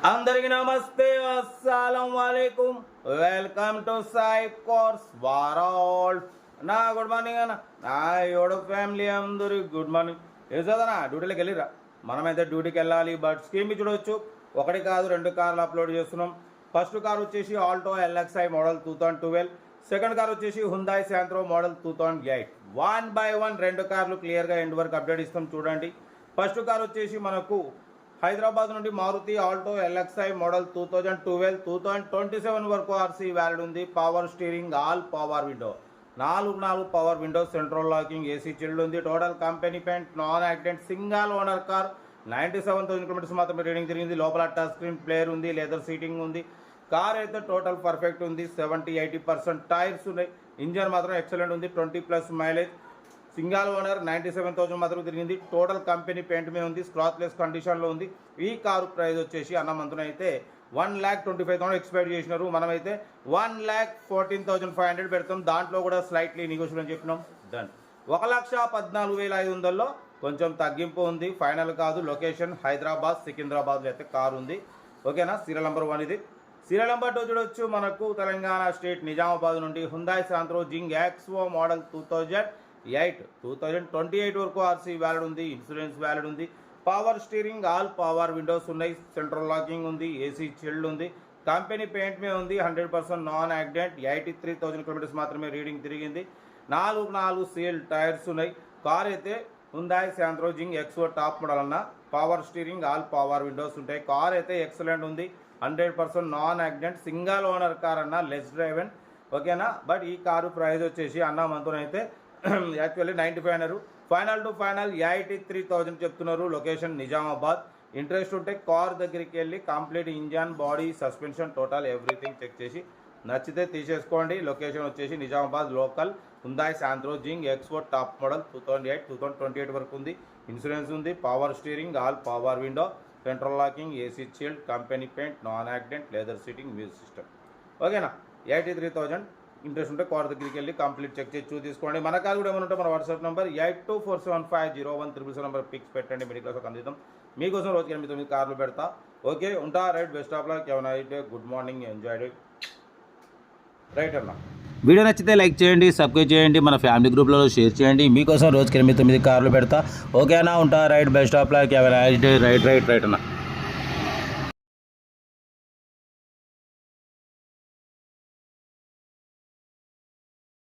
అందరికి నమస్తే, అస్సలం వాలేకుం. Welcome to Sai course world. నా గుడ్ మార్నింగ్ అన్న, నా యోడు ఫ్యామిలీ అందరికి గుడ్ మార్నింగ్. ఏం చదవనా, డ్యూటీలోకి వెళ్ళిరా? మనమైతే డ్యూటీకి వెళ్ళాలి. బట్ స్కీమ్ చూడవచ్చు, ఒకటి కాదు రెండు కార్లు అప్లోడ్ చేస్తున్నాం. ఫస్ట్ కార్ వచ్చేసి Alto LXi model 2012. Second car వచ్చేసి హుందాయ్ శాంత్రో మోడల్ 2008. 1 by 1 రెండు కార్లు క్లియర్గా ఎండ్ వరకు అప్డేట్ ఇస్తాం చూడండి. ఫస్ట్ కార్ వచ్చేసి మనకు హైదరాబాద్ నుండి మారుతి ఆల్టో ఎల్ఎక్స్ఐ మోడల్ 2012 2027 వరకు ఆర్సీ వ్యాలిడ్ ఉంది. Power steering, all power window, 4 power window, central locking, AC chilled ఉంది. Total company paint, non accident, single owner car. 97,000 kilometres మాత్రమే రీడింగ్ తిరిగింది. లోపల టచ్ స్క్రీన్ ప్లేయర్ ఉంది, లెదర్ సీటింగ్ ఉంది. Car అయితే total perfect ఉంది. 70-80% tyres ఉన్నాయి. ఇంజన్ మాత్రం ఎక్సలెంట్ ఉంది, 20+ మైలేజ్. సింగల్ ఓనర్, 97,000 మాత్రం తిరిగింది. టోటల్ కంపెనీ పెయింట్ మీద ఉంది, స్క్రాచ్లెస్ కండిషన్లో ఉంది. ఈ కారు ప్రైస్ వచ్చేసి అన్నమంతున అయితే 1,25,000 ఎక్స్పెక్ట్ చేసినారు. మనమైతే 1,14,500 పెడతాం. దాంట్లో కూడా స్లైట్లీ నెగోషియబుల్ అని చెప్పినాం. డన్. 1,14,500లో కొంచెం తగ్గింపు ఉంది, ఫైనల్ కాదు. లొకేషన్ హైదరాబాద్, సికింద్రాబాద్లో అయితే కారు ఉంది. ఓకేనా. సీరియల్ నెంబర్ 1 ఇది. సీరియల్ నెంబర్ 2 చూడొచ్చు. మనకు తెలంగాణ స్టేట్ నిజామాబాద్ నుండి హుందాయ్ శాంత్రో జింగ్ ఎక్స్ఓ మోడల్ 2028 వరకు ఆర్సీ వ్యాలిడ్ ఉంది, ఇన్సూరెన్స్ వ్యాలిడ్ ఉంది. Power steering, all power Windows ఉన్నాయి, సెంట్రల్ లాకింగ్ ఉంది, ఏసీ చిల్డ్ ఉంది. కంపెనీ పెయింట్ మీద ఉంది, 100% నాన్ యాక్సిడెంట్. 83,000 కిలోమీటర్స్ మాత్రమే రీడింగ్ తిరిగింది. 4 సీల్ టైర్స్ ఉన్నాయి. కార్ అయితే Hyundai Santro Xing XO top model అన్న. Power steering, all power windows ఉంటాయి. కార్ అయితే ఎక్సలెంట్ ఉంది, 100% non accident, single owner car అన్న, లెస్ డ్రైవెన్. ఓకేనా. బట్ ఈ కారు ప్రైస్ వచ్చేసి అన్న మంతునైతే యాక్చువల్లీ 95 అన్నారు. ఫైనల్ టు ఫైనల్ 83,000 చెప్తున్నారు. లొకేషన్ నిజామాబాద్. ఇంట్రెస్ట్ ఉంటే కార్ దగ్గరికి వెళ్ళి complete engine, body, suspension, total everything check చేసి నచ్చితే తీసేసుకోండి. లొకేషన్ వచ్చేసి Nizamabad local. హుందాయ్ Santro Xing XO top model 2028 వరకు ఉంది. ఇన్సూరెన్స్ ఉంది, power steering, all power window, central locking, AC chilled, company paint, non accident, leather seating, music system. ఓకేనా. 83,000 interest ఉంటే car దగ్గరికి వెళ్ళి కంప్లీట్ చెక్ చేసి తీసుకోండి. మన కార్ కూడా ఏమైనా ఉంటే మన వాట్సాప్ నెంబర్ 8247501377 నెంబర్ పిక్స్ పెట్టండి. మిడిల్ క్లాస్ అందిద్దాం మీకోసం. రోజుకి 8-9 కార్లు పెడతా. ఓకే, ఉంటా. Right, best of luck. ఏమైనా అయితే good morning, enjoy day. Right అన్న. వీడియో నచ్చితే లైక్ చేయండి, సబ్స్క్రైబ్ చేయండి, మన ఫ్యామిలీ గ్రూప్లో షేర్ చేయండి. మీకోసం రోజుకి 8-9 కార్లు పెడతా. ఓకేనా, ఉంటా. Right, best of luck. Right అన్న.